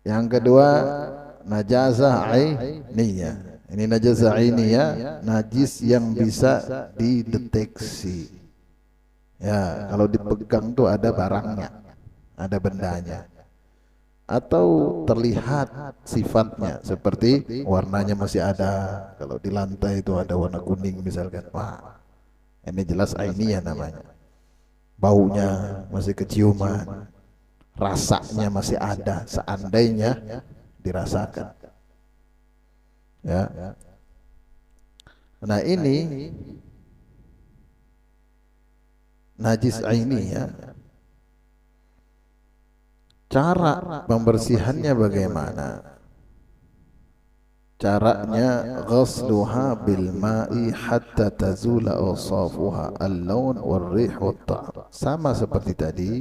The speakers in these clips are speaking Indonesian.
Yang kedua, najazah ainiyah. Ini najazah ainiyah, najis yang bisa dideteksi. Ya, kalau dipegang tuh ada barangnya, ada bendanya. Atau terlihat sifatnya, seperti warnanya masih ada. Kalau di lantai itu ada warna kuning misalkan, wah ini jelas ainiyah namanya. Baunya masih keciuman, rasanya masih ada, seandainya dirasakan. Ya, nah ini najis ainiyah. Cara pembersihannya bagaimana? Caranya ghasluha bil ma'i hatta tazula awsafuha al-laun wal-rih wat-ta'am. Sama seperti tadi,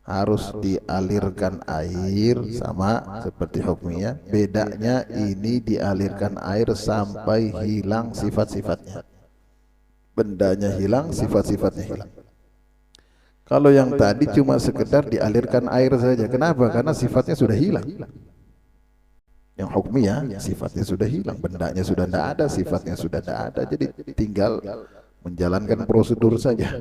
harus dialirkan air, sama seperti hukmiyah. Bedanya ini dialirkan air sampai hilang sifat-sifatnya. Bendanya hilang, sifat-sifatnya hilang. Kalau yang tadi cuma sekedar dialirkan air saja. Kenapa? Karena sifatnya sudah hilang. Yang hukmiyah sifatnya sudah hilang, bendanya sudah tidak ada, sifatnya sudah tidak ada. Jadi tinggal menjalankan prosedur saja.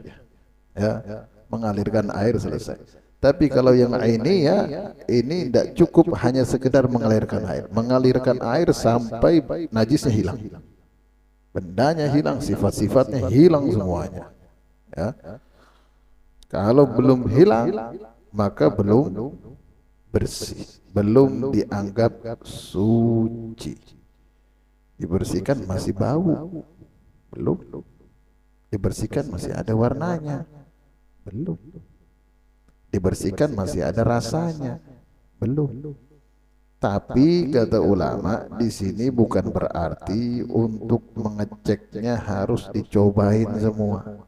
Ya, mengalirkan air selesai. Tapi kalau yang ini ya, ini tidak cukup hanya sekedar mengalirkan air. Mengalirkan air sampai najisnya hilang. Bendanya hilang, sifat-sifatnya hilang semuanya. Ya. Kalau belum hilang, maka belum bersih, belum dianggap suci. Dibersihkan masih bau, belum. Dibersihkan masih ada warnanya, belum. Dibersihkan masih ada rasanya, belum. Tapi kata ulama di sini bukan berarti untuk mengeceknya harus dicobain semua.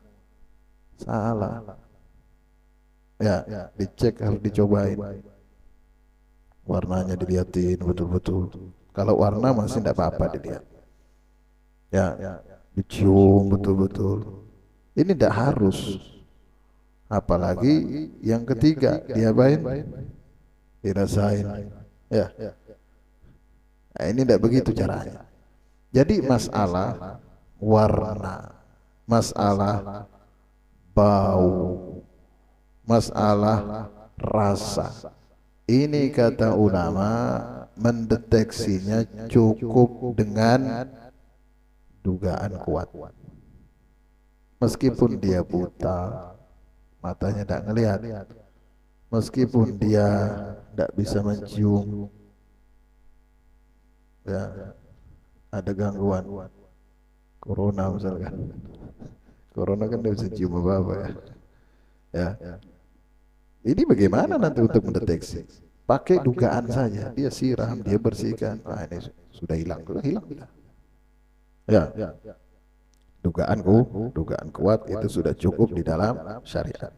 Salah. Ya, dicek harus dicobain. Warnanya dilihatin betul-betul. Kalau warna masih tidak apa-apa dilihat. Ya, dicium betul-betul. Ini tidak harus. Apalagi yang ketiga, diapain? Dirasain. Ya. Nah, ini tidak begitu caranya. Jadi masalah warna, masalah bau, masalah rasa. Ini kata ulama mendeteksinya cukup dengan dugaan kuat. Meskipun dia buta, matanya tidak ngelihat. Meskipun dia tidak bisa mencium, ya, ada gangguan. Corona misalkan. Corona kan tidak bisa cium apa-apa ya. Ya. Ini bagaimana nanti untuk mendeteksi? Pakai dugaan saja. Dia siram, dia bersihkan. Nah, ini sudah hilang, sudah hilang. Ya, dugaan kuat itu sudah cukup di dalam syariat.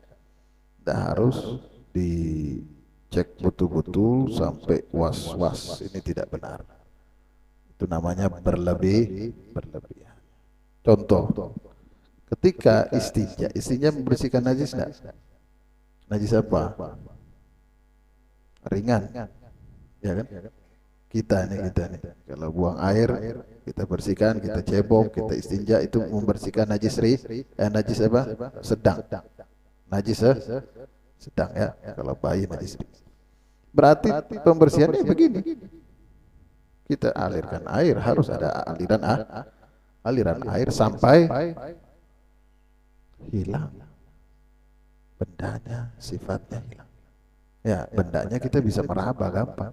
Tidak harus dicek betul-betul sampai was-was. Ini tidak benar. Itu namanya berlebihan. Contoh, ketika istinja membersihkan najis enggak? Najis apa? Ringan, ya kan? Kita nih, kalau buang air, kita bersihkan, kita cebok, kita istinja, itu membersihkan najis najis apa? Sedang. Najis sedang ya. Kalau bayi najis. Berarti pembersihannya begini. Kita alirkan air, harus ada aliran air sampai hilang bendanya, sifatnya hilang. Ya, bendanya kita bisa meraba gampang.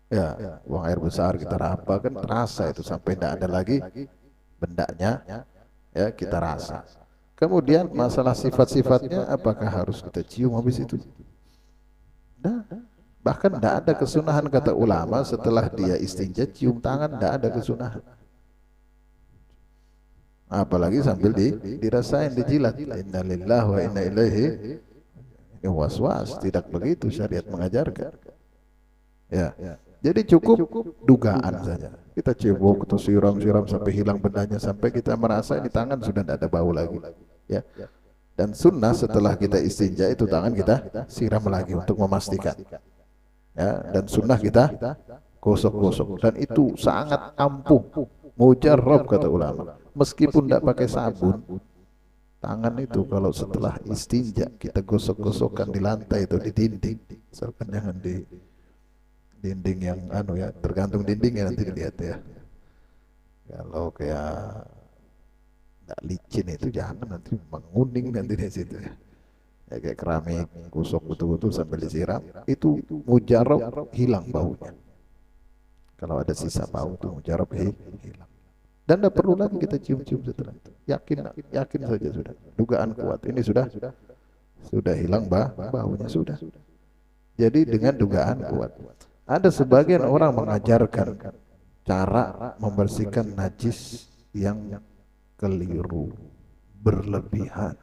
Ya, buang air besar kita raba kan terasa itu sampai tidak ada lagi bendanya. Ya, kita rasa. Kemudian masalah sifat-sifatnya, apakah harus kita cium habis itu? Nah, bahkan tidak ada kesunahan kata ulama setelah dia istinja cium tangan, tidak ada kesunahan. Apalagi sambil dirasain, dijilat. Innalillahi wa inna ilaihi. Ya, was-was, tidak begitu syariat mengajarkan. Ya, jadi cukup dugaan saja. Kita cebok atau siram-siram sampai hilang bendanya, sampai kita merasa ini tangan sudah tidak ada bau lagi. Ya. Dan sunnah setelah kita istinja itu tangan kita siram lagi untuk memastikan. ya, dan sunnah kita gosok-gosok, dan itu sangat ampuh, mujarrab kata ulama. Meskipun tidak pakai sabun, tangan itu kalau setelah istinja kita gosok-gosokkan di lantai itu, di dinding, misalkan jangan di dinding yang anu ya, tergantung dindingnya nanti dilihat ya. Kalau kayak nggak licin itu jangan, nanti menguning nanti di situ ya. Ya kayak keramik, gosok betul-betul sambil disiram, itu mujarab hilang baunya. Kalau ada sisa bau itu mujarab hilang. Dan tidak perlu lagi kita cium-cium setelah itu. Yakin, yakin saja sudah. Dugaan kuat ini sudah hilang baunya sudah. Jadi dengan dugaan kuat. Ada sebagian orang mengajarkan cara membersihkan najis yang keliru, berlebihan,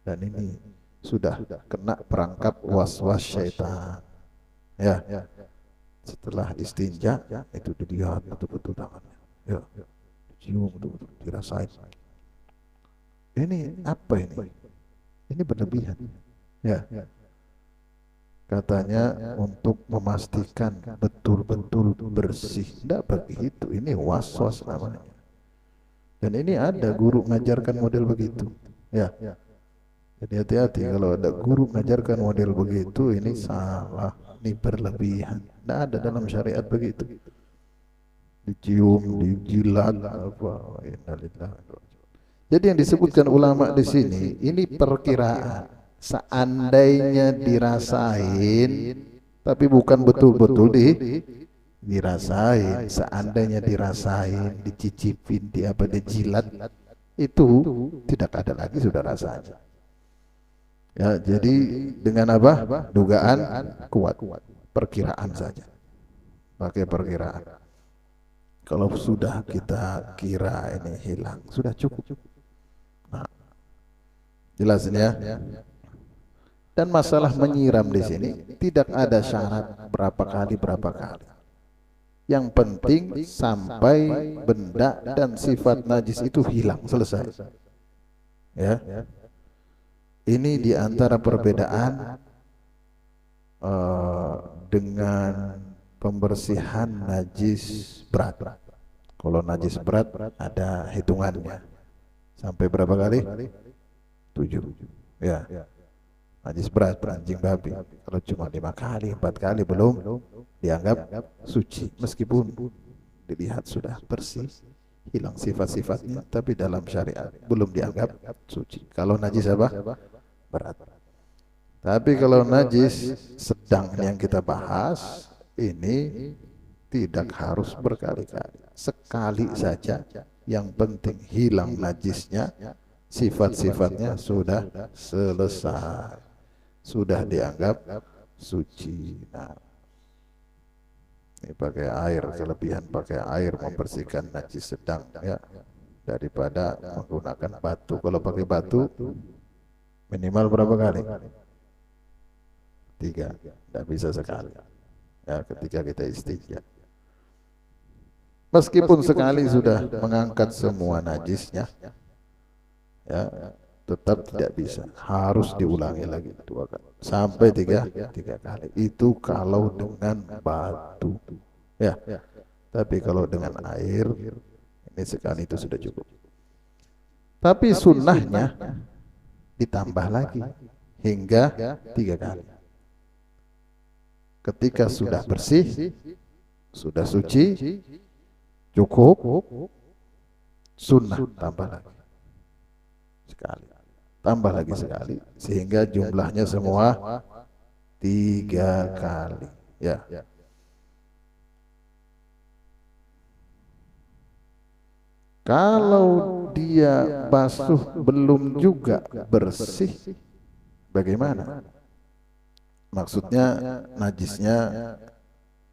dan ini sudah kena perangkap was-was syaitan. Ya, setelah istinja itu dilihat betul-betul tangannya, ya, cium betul-betul, dirasain. Ini apa ini? Ini berlebihan. Ya, katanya untuk memastikan betul-betul bersih. Tidak begitu, ini was-was namanya. Dan ini ada guru mengajarkan model begitu. Ya, jadi hati-hati kalau ada guru mengajarkan model begitu, ini salah, ini berlebihan. Tidak ada dalam syariat begitu. Dicium, dijilat, apa? Jadi yang disebutkan ulama di sini, ini perkiraan. Seandainya dirasain, tapi bukan betul-betul dirasain. Seandainya dirasain, dicicipin, dijilat, itu tidak ada lagi sudah rasanya. Ya, jadi dengan apa? Dugaan kuat, perkiraan saja. Pakai perkiraan. Kalau sudah kita kira ini hilang, sudah cukup. Nah, jelas ini ya. Dan masalah menyiram di sini tidak ada syarat berapa kali. Yang penting sampai benda dan sifat najis itu hilang, selesai. Ya. Ini diantara perbedaan dengan pembersihan najis berat. Kalau najis berat ada hitungannya. Sampai berapa kali? 7. Ya. Najis berat, anjing babi. Kalau cuma 5 kali, 4 kali belum dianggap suci. Meskipun dilihat sudah bersih, hilang sifat-sifatnya, tapi dalam syariat belum dianggap suci. Kalau najis apa? Berat. Tapi kalau najis sedang yang kita bahas, ini tidak harus berkali-kali. Sekali saja, yang penting hilang najisnya, sifat-sifatnya sudah selesai, sudah dianggap suci. Nah, ini pakai air, kelebihan pakai air membersihkan najis sedang ya, daripada menggunakan batu. Kalau pakai batu minimal berapa kali? 3, tidak bisa sekali ya, ketika kita istinja. Meskipun sekali sudah mengangkat semua najisnya ya, tetap tidak bisa, harus diulangi lagi 2 kali sampai 3 kali. Itu kalau dengan batu ya. Tapi kalau dengan air, ini sekali itu sudah cukup. Tapi sunnahnya ditambah lagi hingga 3 kali. Ketika sudah bersih, sudah suci, cukup, sunnah tambah lagi sekali, tambah lagi sekali, sehingga jumlahnya semua 3 kali ya. Kalau dia basuh belum juga bersih, bagaimana? Maksudnya najisnya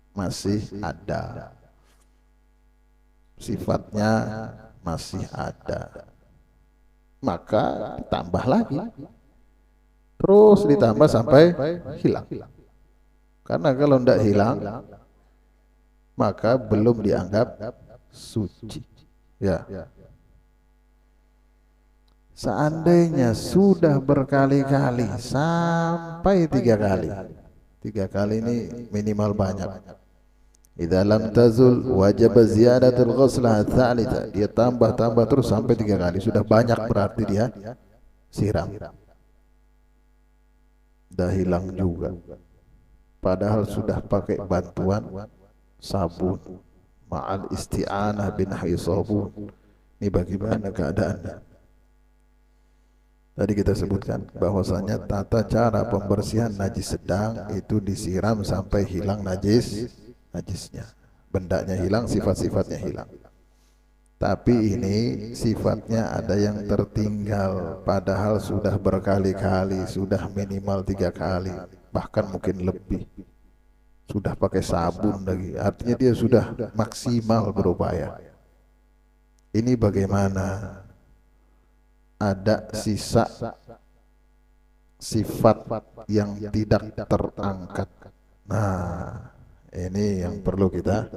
masih ada, sifatnya masih ada, maka tambah lagi, terus ditambah sampai hilang. Karena kalau tidak hilang, maka belum dianggap suci ya. Seandainya sudah berkali-kali sampai 3 kali, 3 kali ini minimal banyak. Idza lam tazul wajib ziyadatul ghuslah tsalitsa. Dia tambah terus sampai 3 kali. Sudah banyak berarti dia siram. Dah hilang juga. Padahal sudah pakai bantuan sabun ma'al isti'anah binahwi sabun. Ini bagaimana keadaannya? Tadi kita sebutkan bahwasanya tata cara pembersihan najis sedang itu disiram sampai hilang najisnya. Bendanya hilang, sifat-sifatnya hilang. Tapi ini sifatnya ada yang tertinggal, padahal sudah berkali-kali, sudah minimal 3 kali, bahkan mungkin lebih. Sudah pakai sabun lagi, artinya dia sudah maksimal berupaya. Ini bagaimana? Ada sisa sifat yang tidak terangkat. Nah, ini yang perlu kita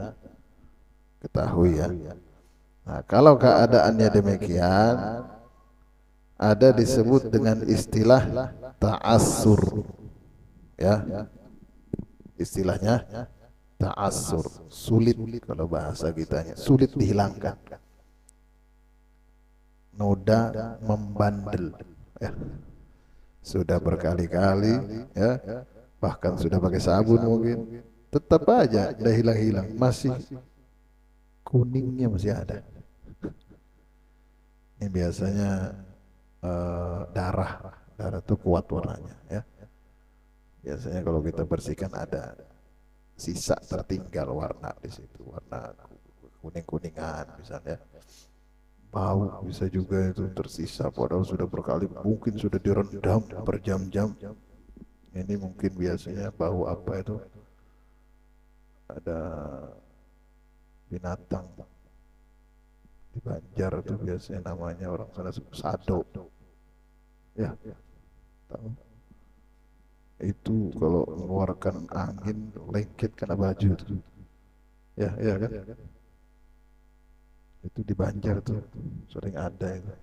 ketahui ya. Nah, kalau keadaannya demikian, ada disebut dengan istilah ta'assur. Ya. Istilahnya ta'assur, sulit kalau bahasa kitanya, sulit dihilangkan. Noda membandel ya. Sudah berkali-kali ya, bahkan sudah pakai sabun mungkin, tetap aja udah hilang-hilang, masih kuningnya masih ada. Ini biasanya darah itu kuat warnanya ya. Biasanya kalau kita bersihkan ada sisa tertinggal warna di situ, warna kuning-kuningan misalnya. Bau bisa juga itu tersisa padahal sudah berkali, mungkin sudah direndam berjam-jam. Ini mungkin biasanya bau apa itu, ada binatang di Banjar itu biasanya namanya orang sana sado ya, tahu itu kalau mengeluarkan angin lengket kena baju itu ya, ya kan, itu di Banjar tuh sering ada itu.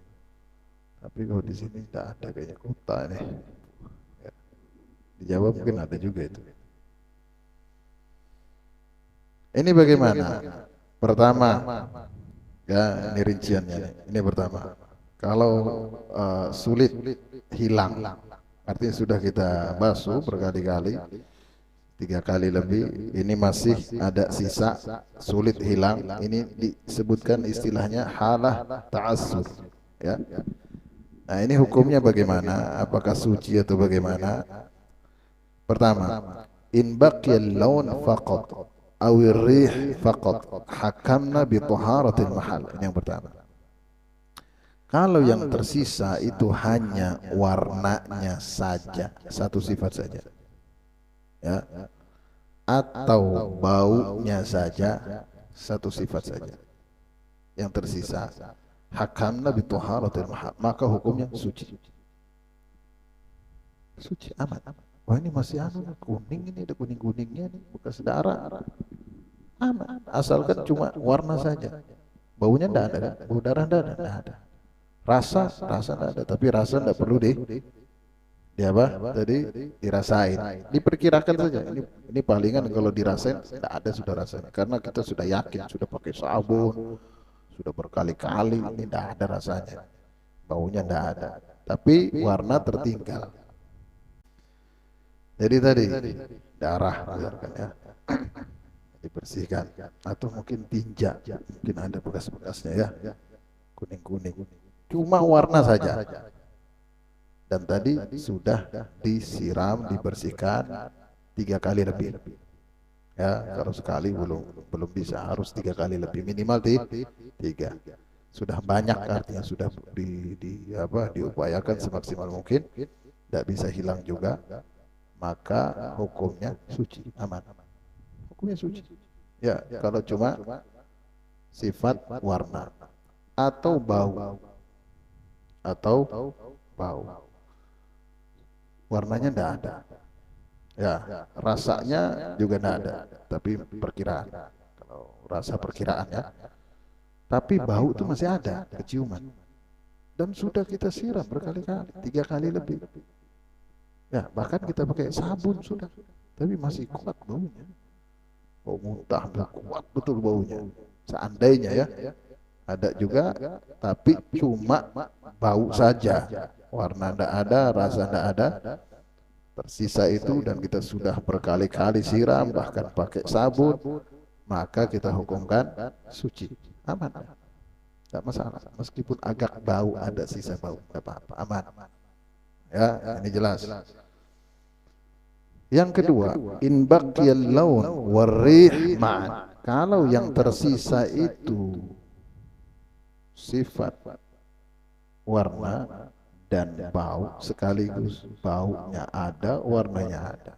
Tapi kalau di sini tidak ada kayaknya, kota nih ya. Di Jawa mungkin ada juga itu. Ini bagaimana? Pertama ya, ini rinciannya nih. Ini pertama, kalau sulit hilang, artinya sudah kita basuh berkali-kali, 3 kali lebih, ini masih ada sisa, sulit hilang, ini disebutkan istilahnya halah ta'assur ya. Nah, ini hukumnya bagaimana? Apakah suci atau bagaimana? Pertama, in baqiyal laun faqat aw ar-rih faqat hakamna bi taharatil mahal. Ini yang pertama. Kalau yang tersisa itu hanya warnanya saja, satu sifat saja ya, atau baunya saja, satu sifat saja yang tersisa, hakamna bi taharatil mahal, maka hukumnya suci. Suci aman. Wah, ini masih kuning, ini ada kuning-kuningnya nih, bekas darah. Aman, asalkan cuma warna saja. Baunya enggak ada kan? Bau darah enggak ada. Rasa enggak ada, tapi rasa enggak perlu di apa? Tadi dirasain. Diperkirakan saja. Ini palingan kalau dirasain enggak ada sudah rasanya. Karena kita sudah yakin, sudah pakai sabun, sudah berkali-kali, ini enggak ada rasanya. Baunya enggak ada. Tapi warna tertinggal. Jadi tadi darah misalkan ya, dibersihkan, atau mungkin tinja, mungkin ada bekas-bekasnya ya, kuning-kuning, cuma warna saja. Dan tadi sudah disiram, dibersihkan 3 kali lebih. Ya, kalau sekali belum bisa, harus 3 kali lebih, minimal 3. Sudah banyak artinya sudah diupayakan semaksimal mungkin, tidak bisa hilang juga, maka hukumnya suci, aman. Hukumnya suci. Ya, kalau cuma sifat warna atau bau, warnanya tidak ada. Ya, rasanya juga tidak ada, tapi perkiraan. Kalau rasa perkiraan ya. Tapi bau itu masih ada, keciuman. Dan sudah kita siram berkali-kali, 3 kali lebih. Ya, bahkan kita pakai sabun sudah, tapi masih kuat baunya. Bau muntah, kuat betul baunya. Seandainya ya, ada juga, tapi cuma bau saja. Warna tidak ada, rasa tidak ada, tersisa itu dan kita sudah berkali-kali siram, bahkan pakai sabun, maka kita hukumkan suci, aman, tidak masalah. Meskipun agak bau, ada sisa bau, tidak apa-apa, aman. Ya, ini jelas. Yang kedua, in baqiyal laun warrih ma'an. Kalau yang tersisa itu sifat warna dan bau sekaligus, baunya ada, warnanya ada.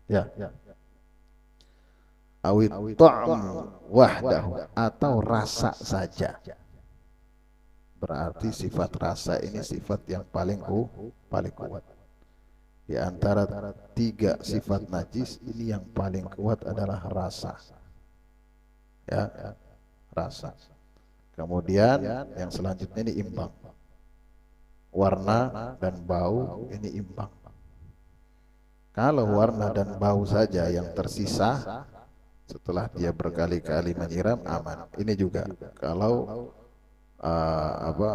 Ya. Awit ta'am wahdahu, atau rasa saja. Berarti sifat rasa ini sifat yang paling kuat. Di antara tiga sifat najis ini yang paling kuat adalah rasa. Ya, rasa. Kemudian yang selanjutnya ini imbang. Warna dan bau ini imbang. Kalau warna dan bau saja yang tersisa setelah dia berkali-kali menyiram, aman. Ini juga kalau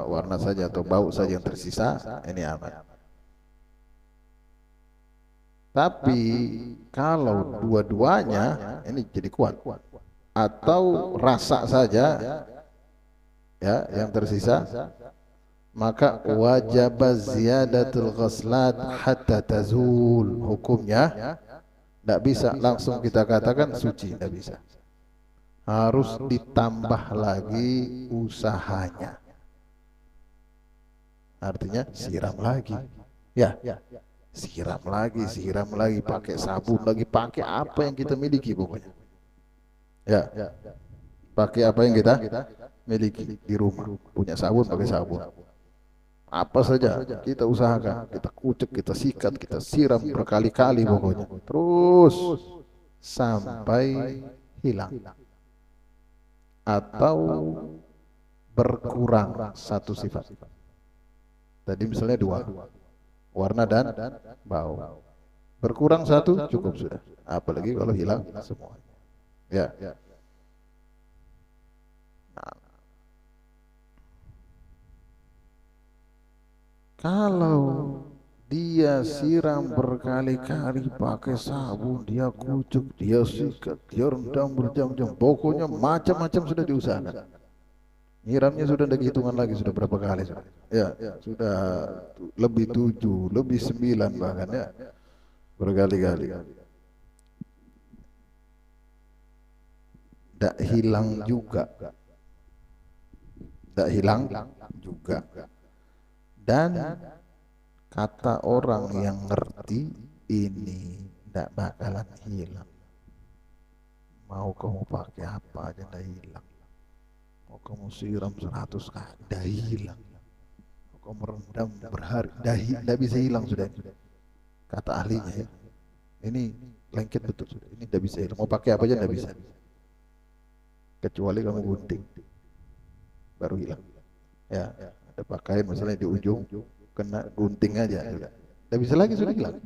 warna saja atau bau saja yang tersisa, ini aman. Tapi kalau dua-duanya ini jadi kuat, atau rasa saja ya yang tersisa, maka wajib ziyadatul ghaslat hatta tazul. Hukumnya tidak bisa langsung kita katakan suci, tidak bisa. Harus ditambah lagi usahanya. Artinya siram lagi. Ya. Siram lagi, pakai sabun lagi, pakai apa yang kita miliki pokoknya. Ya. Pakai apa yang kita miliki di rumah. Punya sabun, pakai sabun. Apa saja kita usahakan, kita kucek, kita sikat, kita siram berkali-kali pokoknya. Terus sampai hilang. Atau berkurang satu sifat. Tadi misalnya dua, warna dan bau. Berkurang satu cukup sudah. Apalagi kalau hilang semua. Ya. Nah, kalau dia siram berkali-kali pakai sabun, dia kucuk, dia sikat, dia rendam berjam-jam, pokoknya macam-macam sudah diusahakan. Nyiramnya sudah ada hitungan lagi, sudah berapa kali sudah. Ya, sudah lebih 7, lebih 9 bahkan ya. Berkali-kali. Tak hilang juga. Tak hilang juga. Dan kata orang yang ngerti ini tidak bakalan hilang. Mau kamu pakai apa aja tidak hilang. Mau kamu siram 100 kali tidak hilang. Mau kamu rendam berhari tidak bisa hilang sudah. Kata ahlinya ya. Ini lengket betul sudah. Ini tidak bisa hilang. Mau pakai apa aja tidak bisa. Kecuali kamu gunting baru hilang. Ya, ada pakaian misalnya di ujung kena gunting aja sudah. Tidak bisa lagi sudah hilang.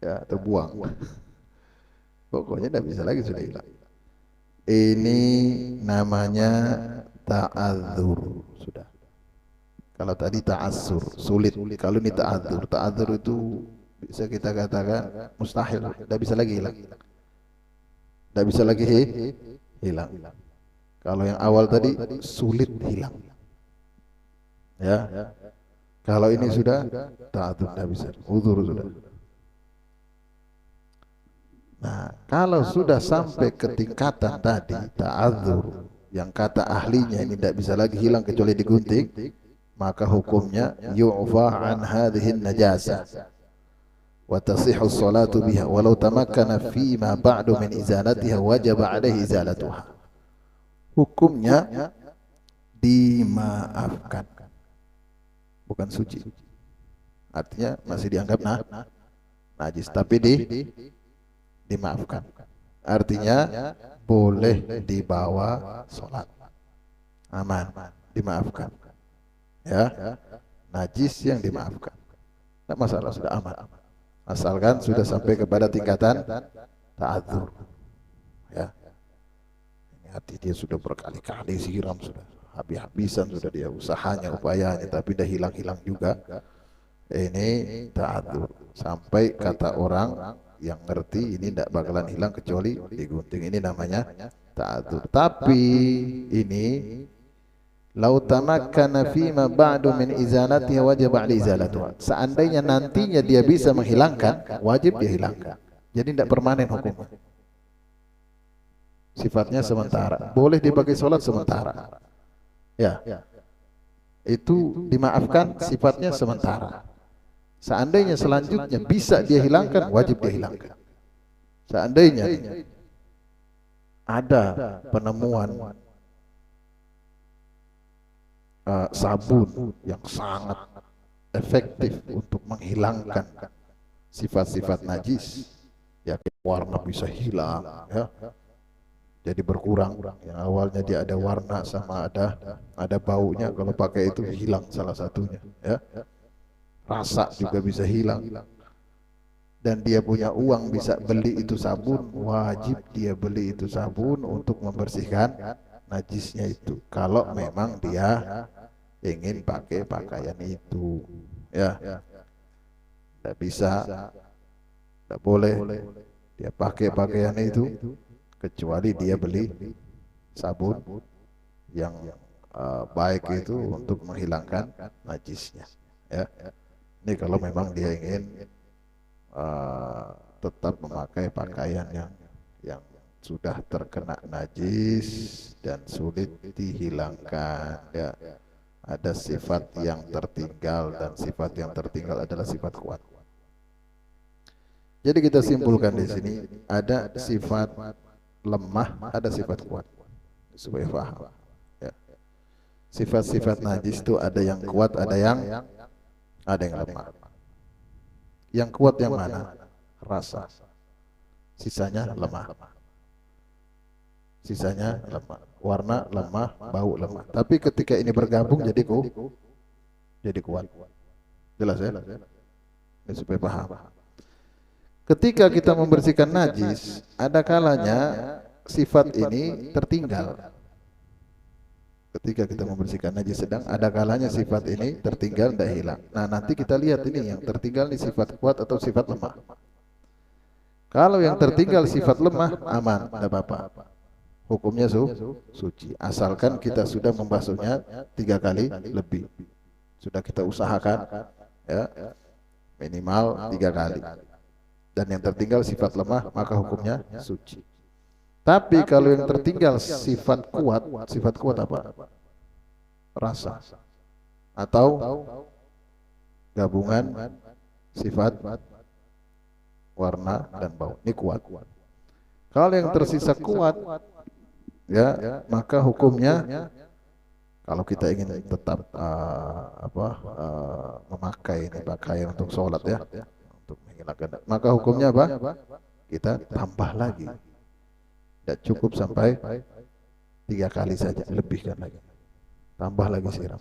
Ya, terbuang. Pokoknya tidak bisa lagi sudah hilang. Ini namanya ta'adzur sudah. Kalau tadi ta'assur sulit. Kalau ini ta'adzur, ta'adzur itu bisa kita katakan mustahil, tidak bisa lagi hilang. Tidak bisa lagi hilang. Kalau yang awal tadi sulit hilang. Ya. Kalau ini sudah ta'adzur, tidak bisa. Uzur sudah. Nah, kalau sudah sampai ke tingkatan tadi ta'adzur, yang kata ahlinya ini tidak bisa lagi hilang kecuali digunting, maka hukumnya yu'fa an hadhihi najasa wa tasihhu as-salatu biha walau tamakkana fi ma ba'du min izalatiha wajaba alaihi izalatuha. Hukumnya dimaafkan, bukan suci. Artinya masih dianggap najis, tapi dimaafkan. Artinya boleh dibawa sholat, aman, dimaafkan. Ya, najis yang dimaafkan, tidak masalah, sudah aman. asalkan sudah sampai kepada tingkatan ta'adzur. Ya, ini hati dia sudah berkali-kali siram, sudah habis-habisan, sudah dia usahanya, upayanya, tapi dah hilang-hilang juga. Ini ta'adzur. Sampai kata orang yang ngerti ini tidak bakalan hilang kecuali digunting. Ini namanya ta'adzur. Tapi ini lau tamakkana fima ba'du min izalatiha wajib ba'li izalatuha. Seandainya nantinya dia bisa menghilangkan, wajib dia hilangkan. Jadi tidak permanen hukumnya. Sifatnya sementara. Boleh dipakai sholat sementara. Ya. Itu dimaafkan, sifatnya sementara. Seandainya selanjutnya bisa dia hilangkan, wajib dia hilangkan. Seandainya ada penemuan sabun yang sangat efektif untuk menghilangkan sifat-sifat najis, ya, warna bisa hilang, ya, jadi berkurang. Yang awalnya dia ada warna sama ada baunya, kalau pakai itu hilang salah satunya, ya. Rasa juga bisa hilang. Dan dia punya uang bisa beli itu sabun, wajib dia beli itu sabun untuk membersihkan najisnya itu. Kalau memang dia ingin pakai pakaian itu, ya. Tidak bisa, tidak boleh dia pakai pakaian itu kecuali dia beli sabun yang baik itu untuk menghilangkan najisnya, ya. Ini kalau memang dia ingin tetap memakai pakaian yang sudah terkena najis dan sulit dihilangkan, ya. Ada sifat yang tertinggal, dan sifat yang tertinggal adalah sifat kuat. Jadi kita simpulkan di sini ada sifat lemah, ada sifat kuat, supaya paham, ya. Sifat-sifat najis itu ada yang kuat, ada yang lemah. Yang kuat yang mana? Rasa. Sisanya lemah. Sisanya lemah. Warna lemah, bau lemah. Tapi ketika ini bergabung jadi kuat. Jelas ya? Ini supaya paham. Ketika kita membersihkan najis, ada kalanya sifat ini tertinggal. Ketika kita membersihkan najis sedang, ada kalanya sifat ini tertinggal, tidak hilang. Nah, nanti kita lihat ini yang tertinggal ini sifat kuat atau sifat lemah. Kalau yang tertinggal sifat lemah, aman, tidak apa-apa. Hukumnya suci. Asalkan kita sudah membasuhnya 3 kali lebih. Sudah kita usahakan, ya, minimal 3 kali. Dan yang tertinggal sifat lemah, maka hukumnya suci. Tapi kalau yang tertinggal sifat kuat apa? Rasa. Atau gabungan sifat warna dan bau. Ini kuat. Kalau yang tersisa kuat, ya, maka hukumnya kalau kita ingin tetap memakai ini pakaian untuk sholat, ya, untuk menghilangkan, maka hukumnya apa? Kita tambah lagi. Tidak cukup sampai 3 kali saja, lebihkan lagi, tambah lagi siram,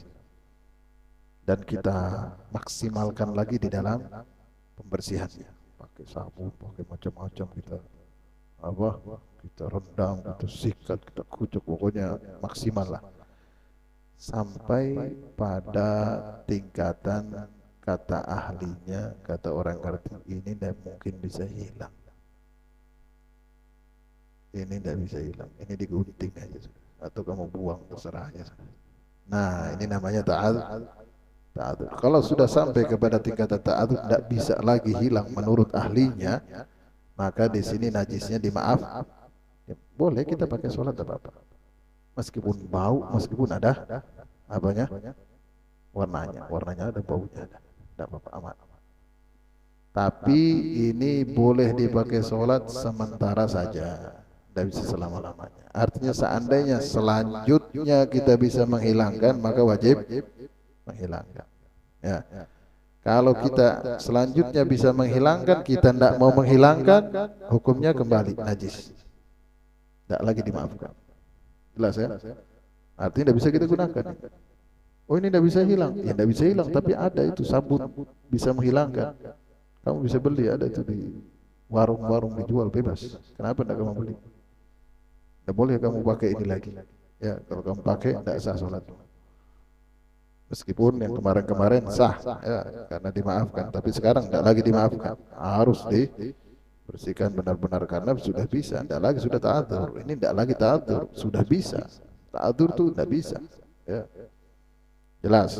dan kita maksimalkan lagi di dalam pembersihannya. Pakai sabun, pakai macam-macam, kita rendam, kita sikat, kita kucuk, pokoknya maksimal lah, sampai pada tingkatan kata ahlinya, kata orang ngerti, ini tidak mungkin bisa hilang. Ini tidak bisa hilang, ini digunting aja sudah, atau kamu buang, terserah aja. Nah, ini namanya ta'adzur. Kalau sudah sampai kepada tingkatan ta'adzur, tidak bisa lagi hilang menurut ahlinya, maka di sini najisnya dimaaf, ya, boleh kita pakai sholat, apa-apa, meskipun bau, meskipun ada apanya, warnanya ada, baunya ada, tidak apa-apa, aman. Tapi ini boleh dipakai sholat sementara saja, tidak bisa selama-lamanya. Artinya seandainya selanjutnya kita bisa menghilangkan, maka wajib menghilangkan, ya. Kalau kita selanjutnya bisa menghilangkan, kita tidak mau menghilangkan, hukumnya kembali najis, tidak lagi dimaafkan. Jelas ya? Artinya tidak bisa kita gunakan. Oh, ini tidak bisa hilang, ya tidak bisa hilang, tapi ada itu sabun bisa menghilangkan. Kamu bisa beli, ada itu di warung-warung dijual bebas. Kenapa tidak kamu beli? Tidak boleh kamu pakai ini lagi. Ya, kalau kamu pakai tidak sah sholat. Meskipun yang kemarin-kemarin sah, ya, karena dimaafkan. Tapi sekarang tidak lagi dimaafkan. Harus dibersihkan benar-benar karena sudah bisa. Tidak lagi sudah ta'adzur. Ini tidak lagi ta'adzur, sudah bisa. Ta'adzur tuh tidak bisa. Ya, jelas.